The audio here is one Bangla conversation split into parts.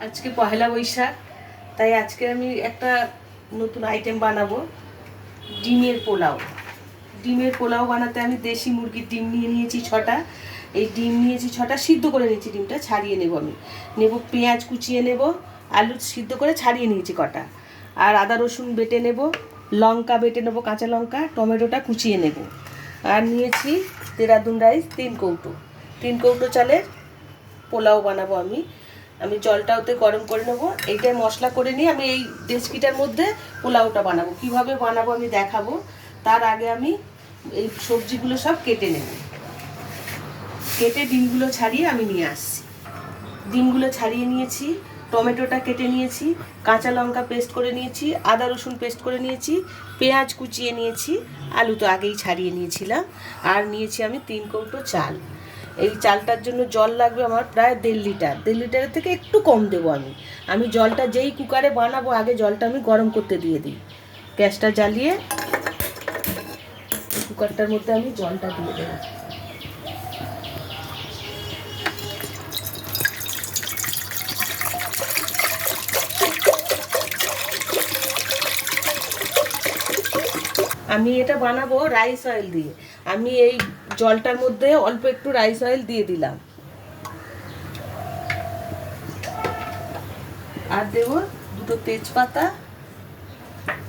আজকে পহেলা বৈশাখ, তাই আজকে আমি একটা নতুন আইটেম বানাবো, ডিমের পোলাও। ডিমের পোলাও বানাতে আমি দেশি মুরগির ডিম নিয়ে নিয়েছি 6টা। এই ডিম নিয়েছি 6টা, সিদ্ধ করে নিয়েছি, ডিমটা ছাড়িয়ে নেব। আমি নেব পেঁয়াজ কুচিয়ে নেব, আলু সিদ্ধ করে ছাড়িয়ে নিয়েছি কটা, আর আদা রসুন বেটে নেব, লঙ্কা বেটে নেব, কাঁচা লঙ্কা, টমেটোটা কুচিয়ে নেব। আর নিয়েছি দেরাদুন রাইস 3 কৌটো চালের পোলাও বানাবো আমি। আমি জলটা ওতে গরম করে নেবো, এইটাই মশলা করে নিয়ে আমি এই রেসিপিটার মধ্যে পোলাওটা বানাবো। কিভাবে বানাবো আমি দেখাবো। তার আগে আমি এই সবজিগুলো সব কেটে নেব, কেটে ডিমগুলো ছাড়িয়ে আমি নিয়ে আসছি। ডিমগুলো ছাড়িয়ে নিয়েছি, টমেটোটা কেটে নিয়েছি, কাঁচা লঙ্কা পেস্ট করে নিয়েছি, আদা রসুন পেস্ট করে নিয়েছি, পেঁয়াজ কুচিয়ে নিয়েছি, আলু তো আগেই ছাড়িয়ে নিয়েছিলাম। আর নিয়েছি আমি 3 কৌটো চাল। এই চালটার জন্য জল লাগবে আমার প্রায় 1.5 লিটার। 1.5 লিটারের থেকে একটু কম দেবো আমি। আমি জলটা যেই কুকারে বানাবো আগে জলটা আমি গরম করতে দিয়ে দিই। গ্যাসটা জ্বালিয়ে কুকারটার মধ্যে আমি জলটা দিয়ে দেবো। আমি এটা বানাবো রাইস অয়েল দিয়ে। আমি এই জলটার মধ্যে অল্প একটু রাইস অয়েল দিয়ে দিলাম, আর দেব 2টো তেজপাতা,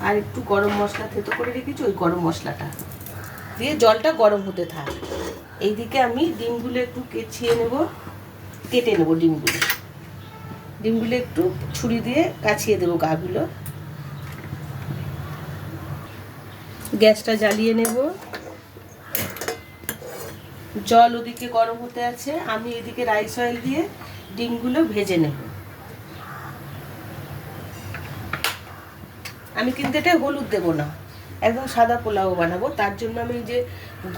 আর একটু গরম মশলা থেতো করে রেখেছি, ওই গরম মশলাটা দিয়ে জলটা গরম হতে থাক। এইদিকে আমি ডিমগুলো একটু কেটে নেব। ডিমগুলো একটু ছুরি দিয়ে কাছিয়ে দেবো গাগুলো। গ্যাসটা জ্বালিয়ে নেব, জল ওদিকে গরম হতে আছে, আমি এদিকে রাইস অয়েল দিয়ে ডিমগুলো ভেজে নেব। আমি কিন্তু এটা হলুদ দেবো না, একদম সাদা পোলাও বানাবো। তার জন্য আমি যে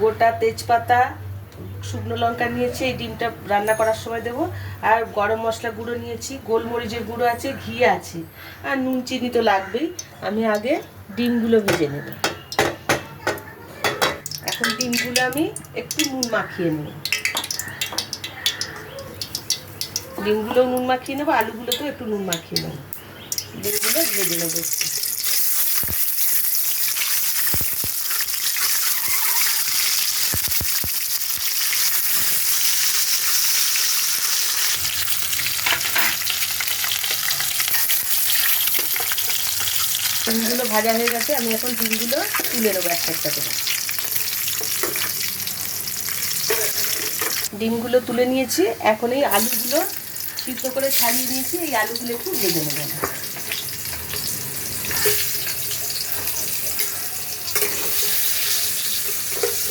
গোটা তেজপাতা, শুকনো লঙ্কা নিয়েছি, এই ডিমটা রান্না করার সময় দেবো। আর গরম মশলা গুঁড়ো নিয়েছি, গোলমরিচের গুঁড়ো আছে, ঘি আছে, আর নুন চিনি তো লাগবেই। আমি আগে ডিমগুলো ভেজে নেব। এখন ডিমগুলো আমি একটু নুন মাখিয়ে নেব, ডিমগুলো নুন মাখিয়ে নেবো, আলুগুলোতেও একটু নুন মাখিয়ে নেব। ডিমগুলো ভেজে নেবো একটু। ডিমগুলো ভাজা হয়ে গেছে, আমি এখন ডিমগুলো তুলে নেবো একটা একটা করে। ডিমগুলো তুলে নিয়েছি, এখন এই আলুগুলো সিদ্ধ করে ছাড়িয়ে নিয়েছি, এই আলুগুলো একটু ভেজে নেব।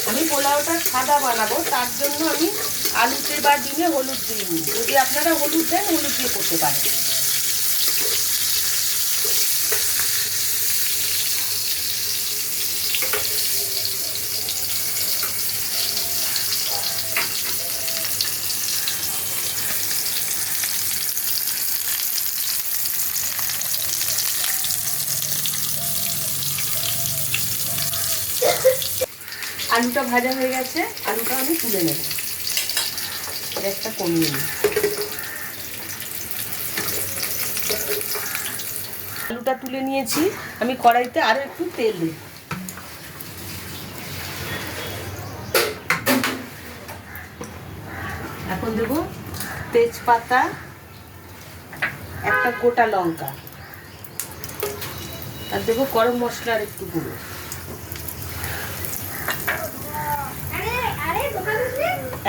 আমি পোলাওটা সাদা বানাবো, তার জন্য আমি আলুতে বা ডিমে হলুদ দিইনি। যদি আপনারা হলুদ দেন, হলুদ দিয়ে করতে পারেন। আলুটা ভাজা হয়ে গেছে, আলুটা আমি তুলে নেব, গ্যাসটা কমিয়ে নিই। আলুটা তুলে নিয়েছি, আমি কড়াইতে আরও একটু তেল দিই। এখন দেব তেজপাতা, একটা গোটা লঙ্কা, আর দেবো গরম মশলার একটু গুঁড়ো।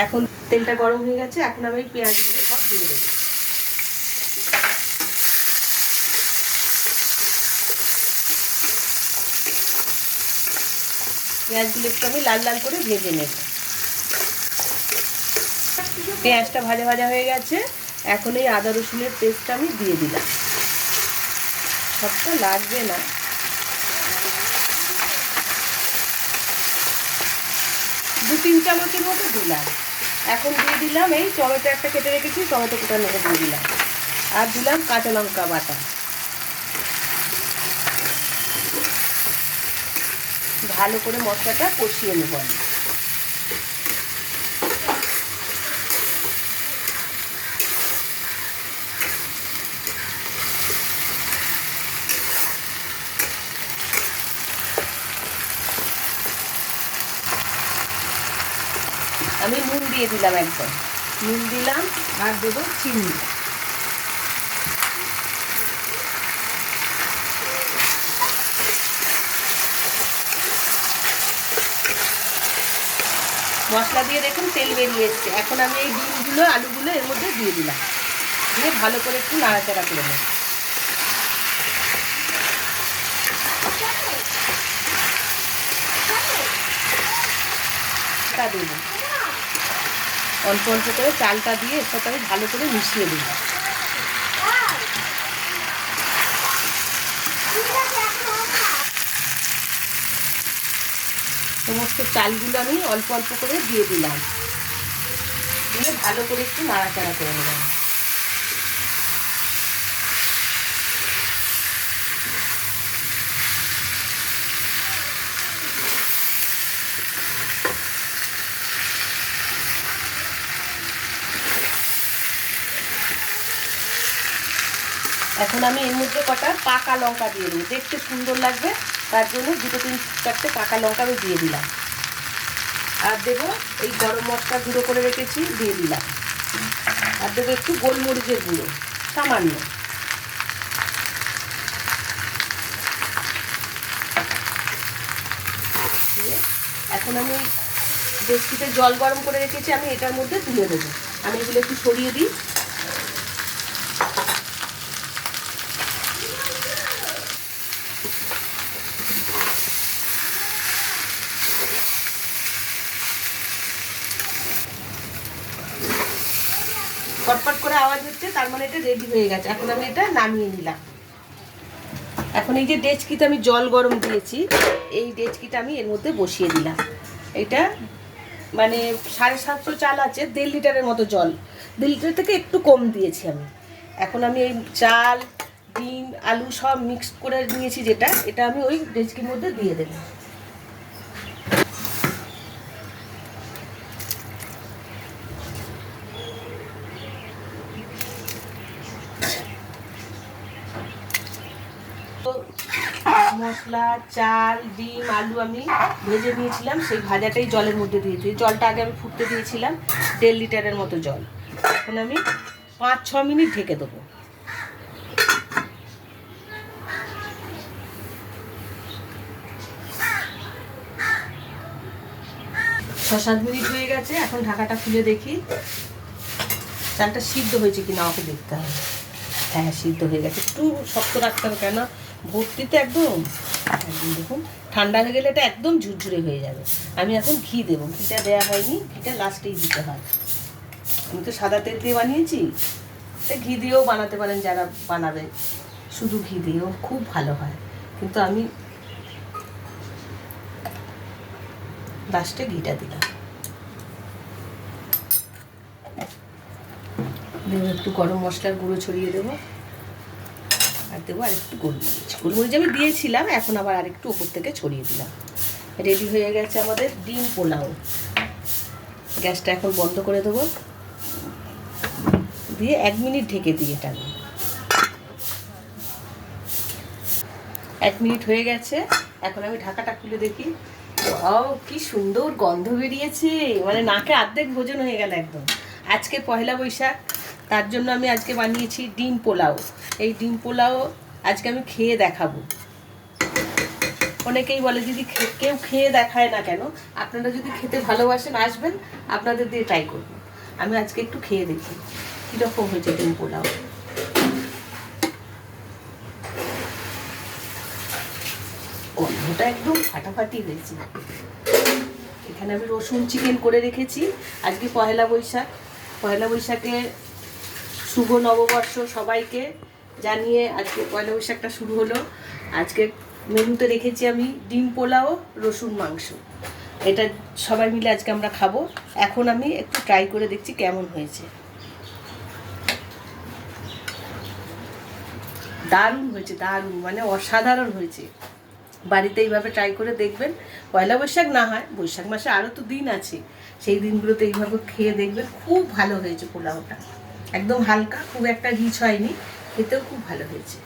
এখন তেলটা গরম হয়ে গেছে, এখন আমি পেঁয়াজগুলো সব দিয়ে দেবো। পেঁয়াজগুলো একটু আমি লাল লাল করে ভেজে নেব। পেঁয়াজটা ভাজা ভাজা হয়ে গেছে, এখন এই আদা রসুনের পেস্টটা আমি দিয়ে দিলাম। সবটা লাগবে না, 2-3 চামচের মতো দিলাম। এখন দিয়ে দিলাম এই টমেটো একটা কেটে রেখেছি, টমেটো কুটানো দিয়ে দিলাম, আর দিলাম কাঁচা লঙ্কা বাটা। ভালো করে মশলাটা কষিয়ে নেব আমি। আমি নুন দিয়ে দিলাম, একদম নুন দিলাম, আর দেবো চিনি। মশলা দিয়ে দেখুন তেল বেরিয়ে এসছে। এখন আমি এই ডিমগুলো আলুগুলো এর মধ্যে দিয়ে দিলাম, দিয়ে ভালো করে একটু নাড়াচাড়া করে নেব। দেবো অল্প অল্প করে চালটা দিয়ে এর সাথে আমি ভালো করে মিশিয়ে দিই। সমস্ত চালগুলো আমি অল্প অল্প করে দিয়ে দিলাম, দিয়ে ভালো করে একটু নাড়াচাড়া করে নিলাম। এখন আমি এর মধ্যে কটা পাকা লঙ্কা দিয়ে দেবো, দেখতে সুন্দর লাগবে, তার জন্য 2-3-4টে পাকা লঙ্কা আমি দিয়ে দিলাম। আর দেবো এই গরম মশলা গুঁড়ো করে রেখেছি, দিয়ে দিলাম। আর দেবো একটু গোলমরিচের গুঁড়ো সামান্য। এখন আমি ডেকচিতে জল গরম করে রেখেছি, আমি এটার মধ্যে তুলে দেবো। আমি এগুলো একটু সরিয়ে দিই। পটপট করে আওয়াজ হচ্ছে, তার মানে এটা রেডি হয়ে গেছে। এখন আমি এটা নামিয়ে নিলাম। এখন এই যে ডেচকিতে আমি জল গরম দিয়েছি, এই ডেচকিটা আমি এর মধ্যে বসিয়ে দিলাম। এটা মানে 750 চাল আছে, 1.5 লিটারের মতো জল, 1.5 লিটার থেকে একটু কম দিয়েছি আমি। এখন আমি এই চাল, ডিম, আলু সব মিক্সড করে নিয়েছি যেটা, এটা আমি ওই ডেচকির মধ্যে দিয়ে দেবো। মশলা, চাল, ডিম, আলু আমি ভেজে নিয়েছিলাম, সেই ভাজাটাই জলের মধ্যে দিয়েছি। জলটা আগে আমি ফুটতে দিয়েছিলাম, 1.5 লিটারের মতো জল। এখন আমি 5-6 মিনিট ঢেকে দেবো। 6-7 মিনিট হয়ে গেছে। এখন ঢাকাটা খুলে দেখি চালটা সিদ্ধ হয়েছে কিনা, আমাকে দেখতে হবে। হ্যাঁ, সিদ্ধ হয়ে গেছে। একটু শক্ত রাখতে হবে, কেন ভর্তিতে একদম দেখুন ঠান্ডা হয়ে গেলে এটা একদম ঝুরঝুরে হয়ে যাবে। আমি এখন ঘি দেবো, ঘিটা দেওয়া হয়নি, ঘিটা লাস্টেই দিতে হয়। আমি তো সাদা তেল দিয়ে বানিয়েছি, ঘি দিয়েও বানাতে পারেন যারা বানাবে, শুধু ঘি দিয়েও খুব ভালো হয়, কিন্তু আমি লাস্টে ঘিটা দিলাম। দেবো একটু গরম মশলার গুঁড়ো ছড়িয়ে দেবো, আর দেবো আর একটু গোলমরিচ। গোলমরিচ আমি দিয়েছিলাম, এখন আবার আরেকটু ওপর থেকে ছড়িয়ে দিলাম। রেডি হয়ে গেছে আমাদের ডিম পোলাও। গ্যাসটা এখন বন্ধ করে দেবো, দিয়ে 1 মিনিট ঢেকে দিই এটা। 1 মিনিট হয়ে গেছে। এখন আমি ঢাকাটা খুলে দেখি, ও কি সুন্দর গন্ধ বেরিয়েছে, মানে নাকে অর্ধেক ভোজন হয়ে গেল একদম। আজকে পয়লা বৈশাখ, তার জন্য আমি আজকে বানিয়েছি ডিম পোলাও। এই ডিম পোলাও আজকে আমি খেয়ে দেখাবো। অনেকেই বলে দিদি কেউ খেয়ে দেখায় না কেন, আপনারা যদি খেতে ভালোবাসেন আসবেন, আপনাদের দিয়ে ট্রাই করবো। আমি আজকে একটু খেয়ে দেখি কীরকম হয়েছে ডিম পোলাও। গন্ধটা একদম ফাটাফাটি হয়েছে। এখানে আমি রসুন চিকেন করে রেখেছি। আজকে পয়লা বৈশাখ, পয়লা বৈশাখে শুভ নববর্ষ সবাইকে জানিয়ে আজকে পয়লা বৈশাখটা শুরু হলো। আজকে মেনুতে রেখেছি আমি ডিম পোলাও, রসুন মাংস। এটা সবাই মিলে আজকে আমরা খাবো। এখন আমি একটু ট্রাই করে দেখছি কেমন হয়েছে। দারুণ হয়েছে, দারুণ, মানে অসাধারণ হয়েছে। বাড়িতে এইভাবে ট্রাই করে দেখবেন। পয়লা বৈশাখ না হয়, বৈশাখ মাসে আরও তো দিন আছে, সেই দিনগুলোতে এইভাবে খেয়ে দেখবেন। খুব ভালো হয়েছে পোলাওটা, একদম হালকা, খুব একটা রিচ হয়নি, খেতেও খুব ভালো হয়েছে।